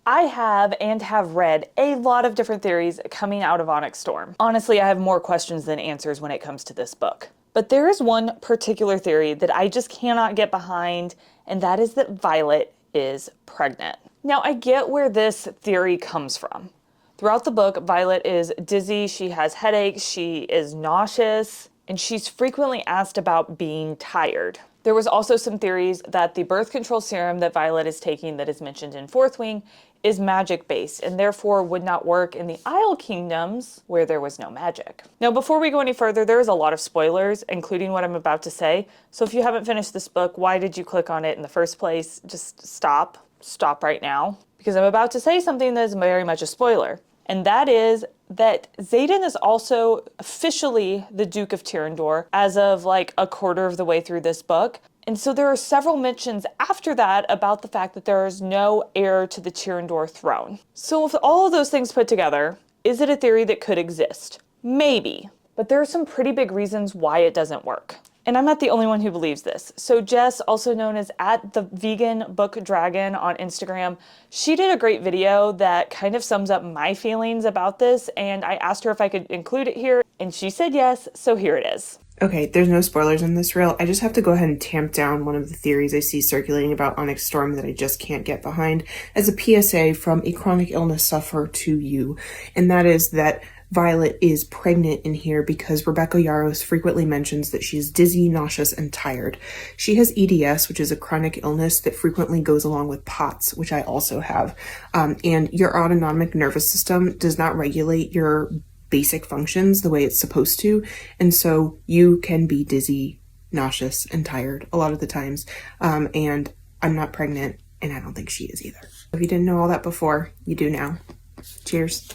I have and have read a lot of different theories coming out of Onyx Storm. Honestly, I have more questions than answers when it comes to this book. But there is one particular theory that I just cannot get behind, and that is that Violet is pregnant. Now, I get where this theory comes from. Throughout the book, Violet is dizzy, she has headaches, she is nauseous, and she's frequently asked about being tired. There was also some theories that the birth control serum that Violet is taking that is mentioned in Fourth Wing is magic-based and therefore would not work in the Isle Kingdoms where there was no magic. Now, before we go any further, there is a lot of spoilers, including what I'm about to say. So if you haven't finished this book, why did you click on it in the first place? Just stop. Stop right now. Because I'm about to say something that is very much a spoiler. And that is that Xaden is also officially the Duke of Tyrrendor as of like a quarter of the way through this book. And so there are several mentions after that about the fact that there is no heir to the Tyrrendor throne. So with all of those things put together, is it a theory that could exist? Maybe. But there are some pretty big reasons why it doesn't work. And I'm not the only one who believes this. So Jess, also known as @theveganbookdragon on Instagram, she did a great video that kind of sums up my feelings about this, and I asked her if I could include it here, and she said yes, so here it is. Okay, there's no spoilers in this reel. I just have to go ahead and tamp down one of the theories I see circulating about Onyx Storm that I just can't get behind as a PSA from a chronic illness sufferer to you, and that is that Violet is pregnant in here because Rebecca Yarros frequently mentions that she's dizzy, nauseous, and tired. She has EDS, which is a chronic illness that frequently goes along with POTS, which I also have. And your autonomic nervous system does not regulate your basic functions the way it's supposed to. And so you can be dizzy, nauseous, and tired a lot of the times. And I'm not pregnant, and I don't think she is either. If you didn't know all that before, you do now. Cheers.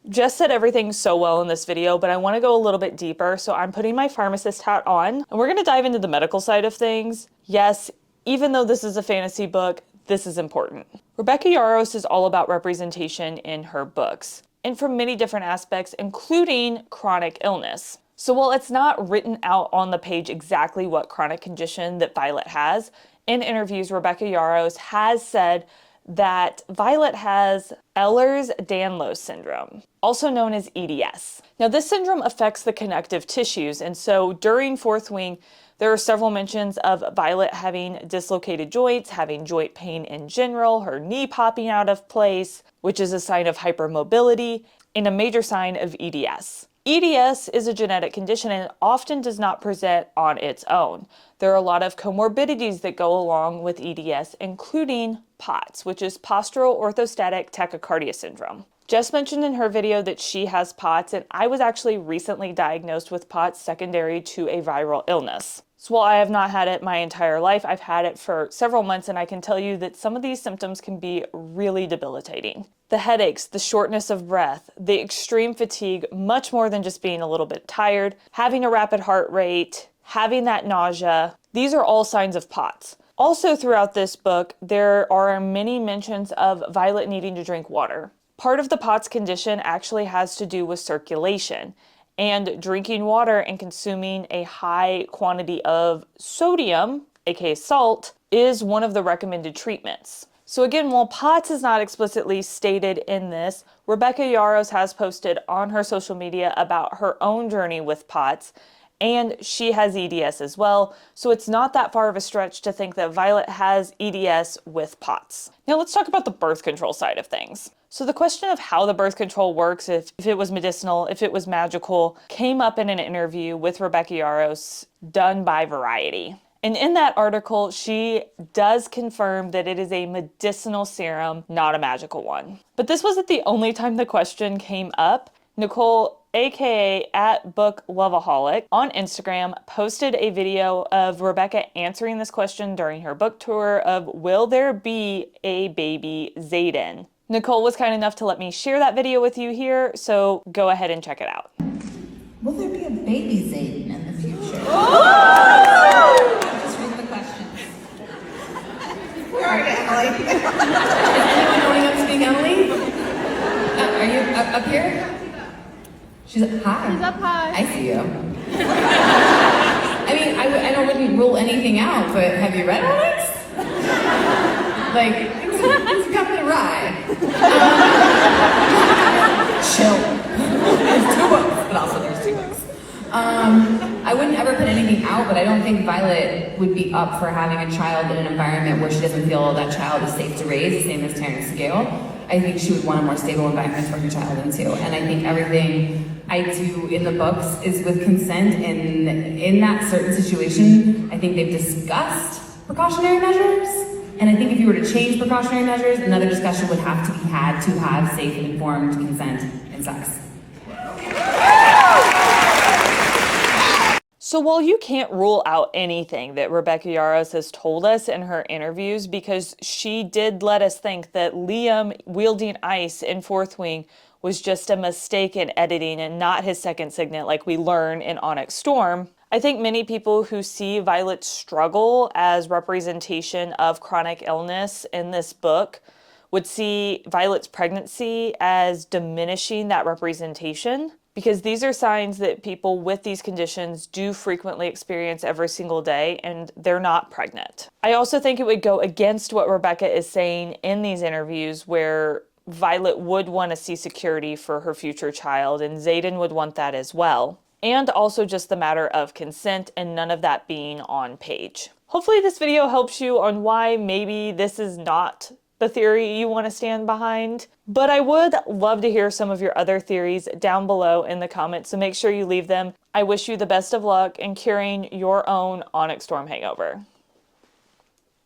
Jess said everything so well in this video, but I want to go a little bit deeper, so I'm putting my pharmacist hat on, and we're going to dive into the medical side of things. Yes, even though this is a fantasy book, this is important. Rebecca Yarros is all about representation in her books, and from many different aspects, including chronic illness. So while it's not written out on the page exactly what chronic condition that Violet has, in interviews, Rebecca Yarros has said that Violet has Ehlers-Danlos syndrome, also known as EDS. Now, this syndrome affects the connective tissues, and so during Fourth Wing, there are several mentions of Violet having dislocated joints, having joint pain in general, her knee popping out of place, which is a sign of hypermobility, and a major sign of EDS. EDS is a genetic condition and often does not present on its own. There are a lot of comorbidities that go along with EDS, including POTS, which is postural orthostatic tachycardia syndrome. Jess mentioned in her video that she has POTS, and I was actually recently diagnosed with POTS secondary to a viral illness. So while I have not had it my entire life, I've had it for several months, and I can tell you that some of these symptoms can be really debilitating. The headaches, the shortness of breath, the extreme fatigue, much more than just being a little bit tired, having a rapid heart rate, having that nausea, these are all signs of POTS. Also throughout this book, there are many mentions of Violet needing to drink water. Part of the POTS condition actually has to do with circulation, and drinking water and consuming a high quantity of sodium, aka salt, is one of the recommended treatments. So again, while POTS is not explicitly stated in this, Rebecca Yarros has posted on her social media about her own journey with POTS, and she has EDS as well, so it's not that far of a stretch to think that Violet has EDS with POTS. Now let's talk about the birth control side of things. So the question of how the birth control works, if it was medicinal, if it was magical, came up in an interview with Rebecca Yarros done by Variety. And in that article, she does confirm that it is a medicinal serum, not a magical one. But this wasn't the only time the question came up. Nicole, aka @BookLoveaholic on Instagram, posted a video of Rebecca answering this question during her book tour of will there be a baby Xaden? Nicole was kind enough to let me share that video with you here, so go ahead and check it out. Will there be a baby Xaden in the future? Just read the questions. Where are you, Emily? Is anyone going up to speak, Emily? Are you up here? She's up high. She's up high. I see you. I mean, I wouldn't rule anything out, but have you read Onyx? Like, It's kind of a ride. Chill. There's 2 books, but also there's 2 books. I wouldn't ever put anything out, but I don't think Violet would be up for having a child in an environment where she doesn't feel that child is safe to raise, the same as Terrence Gale. I think she would want a more stable environment for her child into. And I think everything I do in the books is with consent, and in that certain situation, I think they've discussed precautionary measures. And I think if you were to change precautionary measures, another discussion would have to be had to have safe and informed consent in sex. So while you can't rule out anything that Rebecca Yarros has told us in her interviews, because she did let us think that Liam wielding ice in Fourth Wing was just a mistake in editing and not his second signet like we learn in Onyx Storm, I think many people who see Violet's struggle as representation of chronic illness in this book would see Violet's pregnancy as diminishing that representation, because these are signs that people with these conditions do frequently experience every single day, and they're not pregnant. I also think it would go against what Rebecca is saying in these interviews, where Violet would want to see security for her future child, and Xaden would want that as well. And also just the matter of consent and none of that being on page. Hopefully this video helps you on why maybe this is not the theory you want to stand behind. But I would love to hear some of your other theories down below in the comments, so make sure you leave them. I wish you the best of luck in curing your own Onyx Storm hangover.